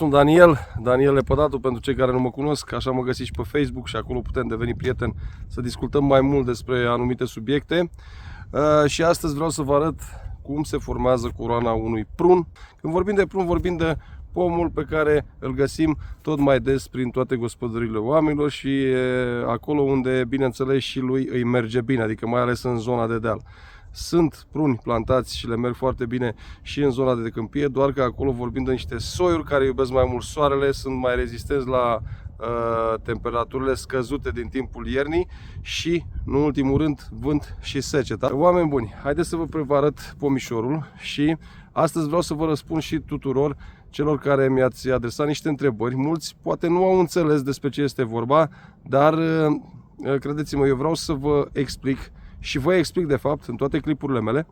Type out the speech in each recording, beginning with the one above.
sunt Daniel Lepădatu, pentru cei care nu mă cunosc, așa mă găsiți și pe Facebook și acolo putem deveni prieteni să discutăm mai mult despre anumite subiecte. Și astăzi vreau să vă arăt cum se formează coroana unui prun. Când vorbim de prun, vorbim de pomul pe care îl găsim tot mai des prin toate gospodăriile oamenilor și acolo unde, bineînțeles, și lui îi merge bine, adică mai ales în zona de deal. Sunt pruni plantați și le merg foarte bine și în zona de câmpie, doar că acolo vorbim de niște soiuri care iubesc mai mult soarele, sunt mai rezistenți la temperaturile scăzute din timpul iernii și, în ultimul rând, vânt și seceta. Oameni buni, haideți să vă arăt pomișorul și astăzi vreau să vă răspund și tuturor celor care mi-ați adresat niște întrebări. Mulți poate nu au înțeles despre ce este vorba, dar credeți-mă, eu vreau să vă explic și vă explic de fapt în toate clipurile mele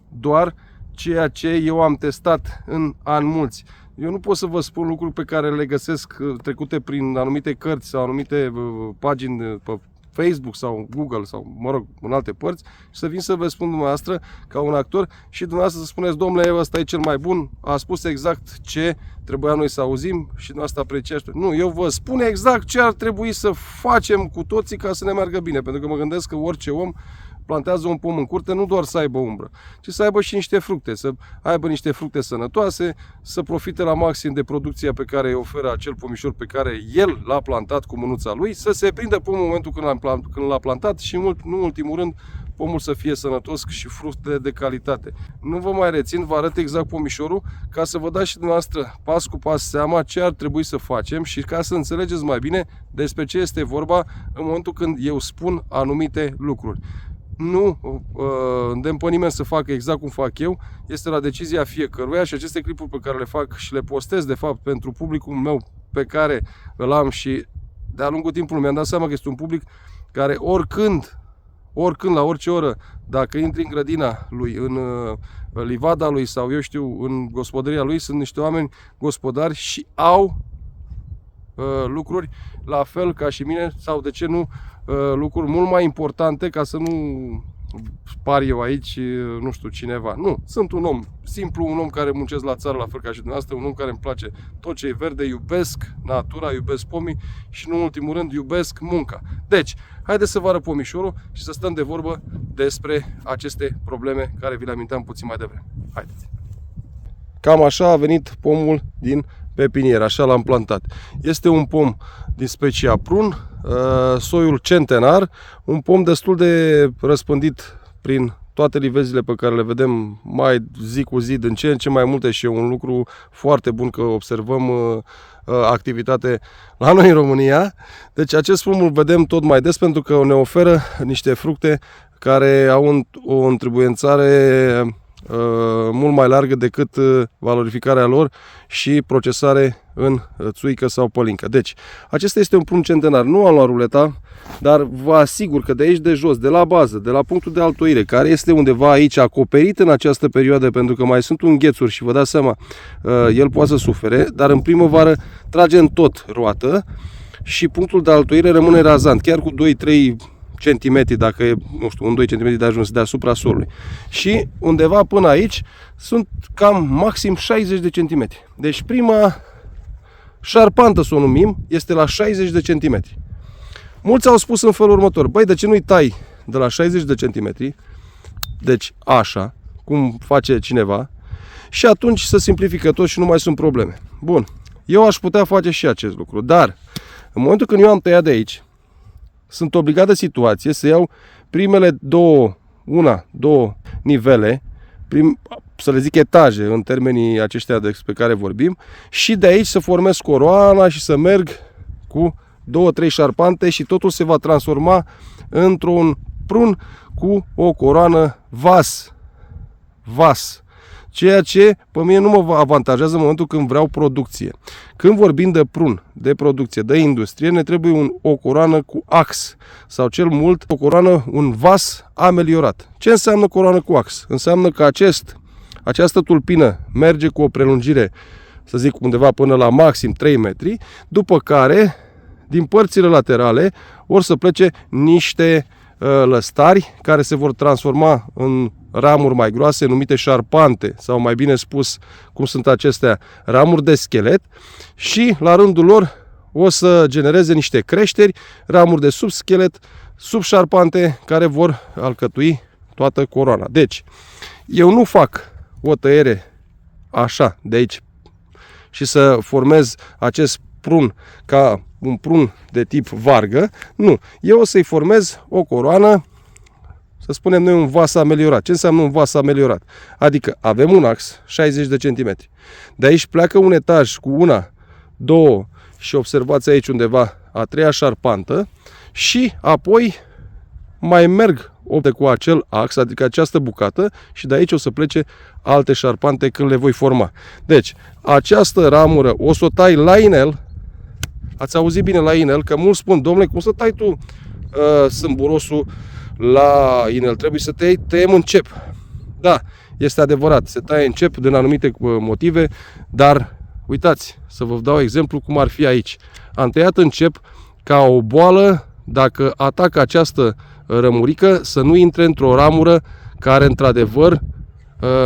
doar ceea ce eu am testat în ani mulți. Eu nu pot să vă spun lucruri pe care le găsesc trecute prin anumite cărți sau anumite pagini pe Facebook sau Google sau, mă rog, în alte părți și să vin să vă spun dumneavoastră ca un actor și dumneavoastră să spuneți: domnule, ăsta e cel mai bun, a spus exact ce trebuia noi să auzim și dumneavoastră apreciați. Nu, eu vă spun exact ce ar trebui să facem cu toții ca să ne meargă bine, pentru că mă gândesc că orice om plantează un pom în curte nu doar să aibă umbră, ci să aibă și niște fructe, să aibă niște fructe sănătoase, să profite la maxim de producția pe care îi oferă acel pomișor pe care el l-a plantat cu mânuța lui, să se prindă pomul în momentul când l-a plantat și, nu în ultimul rând, pomul să fie sănătos și fructele de calitate. Nu vă mai rețin, vă arăt exact pomișorul ca să vă dați și dumneavoastră pas cu pas seama ce ar trebui să facem și ca să înțelegeți mai bine despre ce este vorba în momentul când eu spun anumite lucruri. Nu îndemn pe nimeni să facă exact cum fac eu, este la decizia fiecăruia și aceste clipuri pe care le fac și le postez de fapt pentru publicul meu pe care îl am și de-a lungul timpului mi-am dat seama că este un public care oricând, la orice oră, dacă intri în grădina lui, în livada lui sau eu știu, în gospodăria lui, sunt niște oameni gospodari și au lucruri la fel ca și mine sau de ce nu lucruri mult mai importante, ca să nu par eu aici, nu știu, cineva. Nu, sunt un om simplu, un om care muncesc la țară la fel ca și dumneavoastră, un om care îmi place tot ce e verde, iubesc natura, iubesc pomii și, nu în ultimul rând, iubesc munca. Deci, haideți să vă arăt pomișorul și să stăm de vorbă despre aceste probleme care vi le aminteam puțin mai devreme. Haideți! Cam așa a venit pomul din pepinier, așa l-am plantat. Este un pom din specia prun, soiul centenar, un pom destul de răspândit prin toate livezile pe care le vedem mai zi cu zi, din ce în ce mai multe și e un lucru foarte bun că observăm activitate la noi în România. Deci acest pom îl vedem tot mai des pentru că ne oferă niște fructe care au o întrebuințare mult mai largă decât valorificarea lor și procesare în țuică sau pălincă. Deci, acesta este un prun centenar. Nu am luat ruleta, dar vă asigur că de aici de jos, de la bază, de la punctul de altoire, care este undeva aici acoperit în această perioadă, pentru că mai sunt înghețuri și vă dați seama, el poate să sufere, dar în primăvară trage în tot roată și punctul de altoire rămâne razant, chiar cu 2-3 centimetri, dacă e, nu știu, 1-2 cm de ajuns deasupra solului. Și undeva până aici sunt cam maxim 60 de centimetri. Deci prima șarpantă, să o numim, este la 60 de centimetri. Mulți au spus în felul următor: băi, de ce nu-i tai de la 60 de centimetri, deci așa, cum face cineva, și atunci se simplifică tot și nu mai sunt probleme. Bun, eu aș putea face și acest lucru, dar în momentul când eu am tăiat de aici, sunt obligat de situație să iau primele două nivele, să le zic etaje în termenii aceștia despre care vorbim, și de aici să formez coroana și să merg cu 2-3 șarpante și totul se va transforma într-un prun cu o coroană vas. Ceea ce pe mine nu mă avantajează în momentul când vreau producție. Când vorbim de prun, de producție, de industrie, ne trebuie o coroană cu ax sau cel mult o coroană, un vas ameliorat. Ce înseamnă coroană cu ax? Înseamnă că această tulpină merge cu o prelungire, să zic, undeva până la maxim 3 metri, după care din părțile laterale or să plece niște lăstari care se vor transforma în ramuri mai groase, numite șarpante, sau mai bine spus, cum sunt acestea, ramuri de schelet, și la rândul lor o să genereze niște creșteri, ramuri de subschelet, subșarpante, care vor alcătui toată coroana. Deci, eu nu fac o tăiere așa, de aici, și să formez acest prun ca un prun de tip vargă. Nu, eu o să-i formez o coroană, să spunem noi un vas ameliorat. Ce înseamnă un vas ameliorat? Adică avem un ax 60 de centimetri. De aici pleacă un etaj cu una, două și observați aici undeva a treia șarpantă și apoi mai merg cu acel ax, adică această bucată, și de aici o să plece alte șarpante când le voi forma. Deci, această ramură o să o tai la inel. Ați auzit bine, la inel, că mulți spun: domnule, cum să tai tu sâmburosul la inel? Trebuie să tăiem în cep. Da, este adevărat, se taie în cep din anumite motive, dar uitați, să vă dau exemplu cum ar fi aici. Am tăiat în cep ca o boală, dacă atacă această rămurică, să nu intre într-o ramură care într-adevăr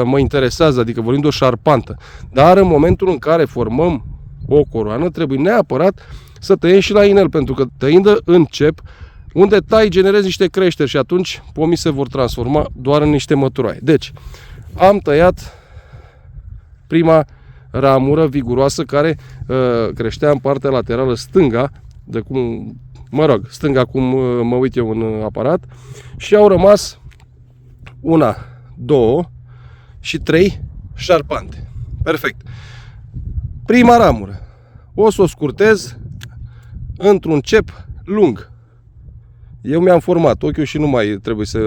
mă interesează, adică vorbim de o șarpantă. Dar în momentul în care formăm o coroană, trebuie neapărat să tăiem și la inel, pentru că tăind în cep, unde tai, generezi niște creșteri și atunci pomii se vor transforma doar în niște măturoaie. Deci, am tăiat prima ramură viguroasă care creștea în partea laterală stânga, de cum, mă rog, stânga cum mă uit eu în aparat, și au rămas una, două și trei șarpante. Perfect. Prima ramură o să o scurtez într-un cep lung. Eu mi-am format ochiul și nu mai trebuie să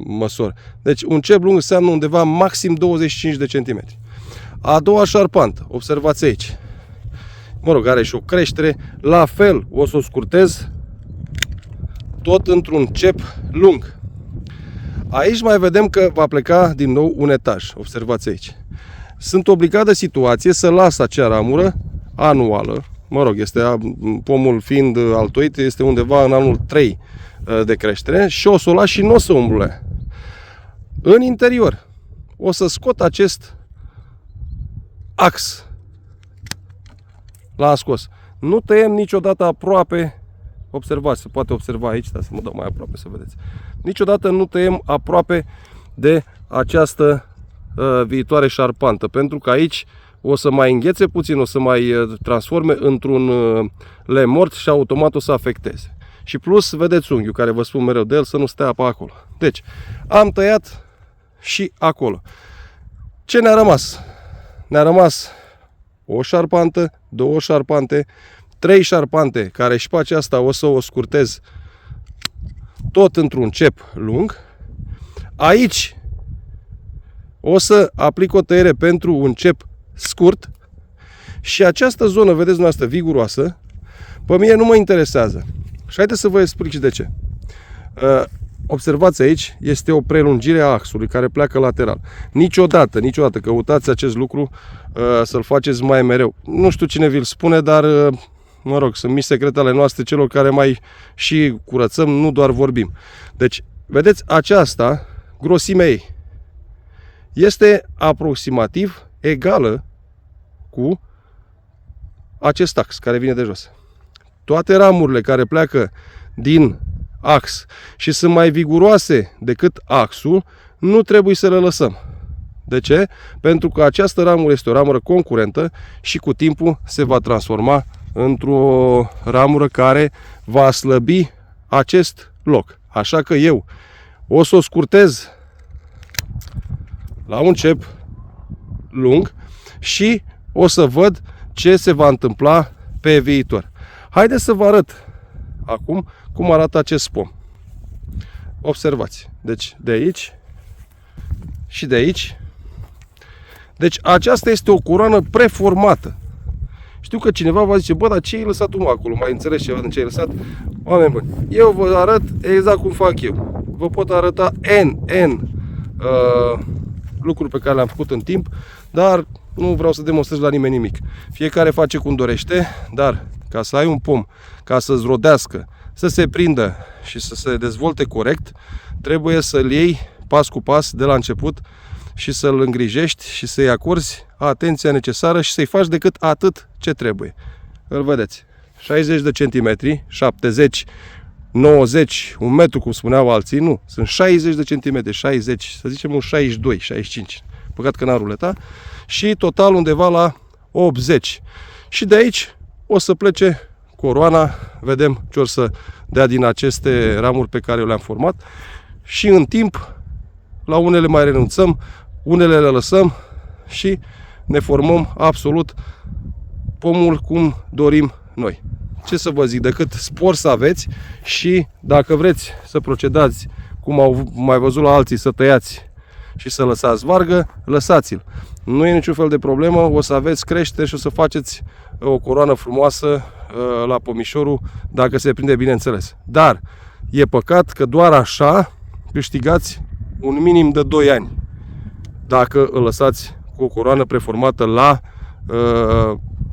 măsor. Deci un cep lung înseamnă undeva maxim 25 de centimetri. A doua șarpantă, observați aici, mă rog, are și o creștere, la fel o să o scurtez tot într-un cep lung. Aici mai vedem că va pleca din nou un etaj, observați aici. Sunt obligat de situație să las acea ramură anuală, mă rog, este pomul fiind altoit, este undeva în anul 3 de creștere, și o să o las și nu o să umblule. În interior o să scot acest ax. L-am scos. Nu tăiem niciodată aproape, observați, se poate observa aici, dar să mă dau mai aproape să vedeți. Niciodată nu tăiem aproape de această viitoare șarpantă, pentru că aici o să mai înghețe puțin, o să mai transforme într-un lemn mort și automat o să afecteze. Și plus, vedeți unghiul care vă spun mereu de el, să nu stea apa acolo. Deci, am tăiat și acolo. Ce ne-a rămas? Ne-a rămas o șarpantă, două șarpante, trei șarpante, care și pe aceasta o să o scurtez tot într-un cep lung. Aici o să aplic o tăiere pentru un cep scurt și această zonă, vedeți dumneavoastră, viguroasă, pe mine nu mă interesează. Și haideți să vă explic și de ce. Observați aici, este o prelungire a axului care pleacă lateral. Niciodată, niciodată căutați acest lucru să-l faceți mai mereu. Nu știu cine vi-l spune, dar mă rog, sunt mici secrete ale noastre, celor care mai și curățăm, nu doar vorbim. Deci, vedeți, aceasta, grosimea ei, este aproximativ egală cu acest ax care vine de jos. Toate ramurile care pleacă din ax și sunt mai viguroase decât axul, nu trebuie să le lăsăm. De ce? Pentru că această ramură este o ramură concurentă și cu timpul se va transforma într-o ramură care va slăbi acest loc. Așa că eu o să o scurtez la un cep lung și o să văd ce se va întâmpla pe viitor. Haideți să vă arăt acum cum arată acest pom. Observați. Deci de aici și de aici. Deci aceasta este o coroană preformată. Știu că cineva va zice: bă, dar ce ai lăsat tu acolo? Mai înțelegi ceva din ce ai lăsat? Oameni buni, eu vă arăt exact cum fac eu. Vă pot arăta N lucruri pe care le-am făcut în timp, dar nu vreau să demonstrez la nimeni nimic. Fiecare face cum dorește, dar ca să ai un pom, ca să-ți rodească, să se prindă și să se dezvolte corect, trebuie să-l iei pas cu pas de la început și să-l îngrijești și să-i acorzi atenția necesară și să-i faci decât atât ce trebuie. Îl vedeți, 60 de centimetri, 70, 90, un metru, cum spuneau alții, nu, sunt 60 de centimetri, 60, să zicem un 62, 65, păcat că n-am ruleta, și total undeva la 80. Și de aici o să plece coroana, vedem ce o să dea din aceste ramuri pe care eu le-am format și în timp la unele mai renunțăm, unele le lăsăm și ne formăm absolut pomul cum dorim noi. Ce să vă zic, decât spor să aveți și dacă vreți să procedați cum au mai văzut la alții, să tăiați și să lăsați vargă, lăsați-l. Nu e niciun fel de problemă, o să aveți creștere și o să faceți o coroană frumoasă la pomișorul, dacă se prinde, bineînțeles. Dar e păcat că doar așa câștigați un minim de 2 ani dacă îl lăsați cu o coroană preformată la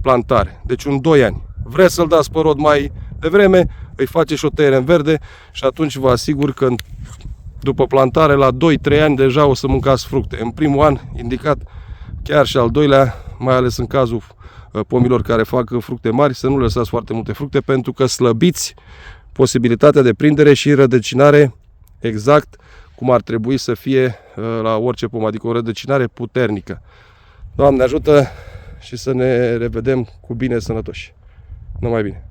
plantare. Deci un 2 ani. Vreți să-l dați pe rod mai devreme, îi faceți o tăiere în verde și atunci vă asigur că după plantare la 2-3 ani deja o să mâncați fructe. În primul an indicat, chiar și al doilea, mai ales în cazul pomilor care fac fructe mari, să nu lăsați foarte multe fructe pentru că slăbiți posibilitatea de prindere și rădăcinare exact cum ar trebui să fie la orice pom, adică o rădăcinare puternică. Doamne ajută și să ne revedem cu bine, sănătoși. Numai bine!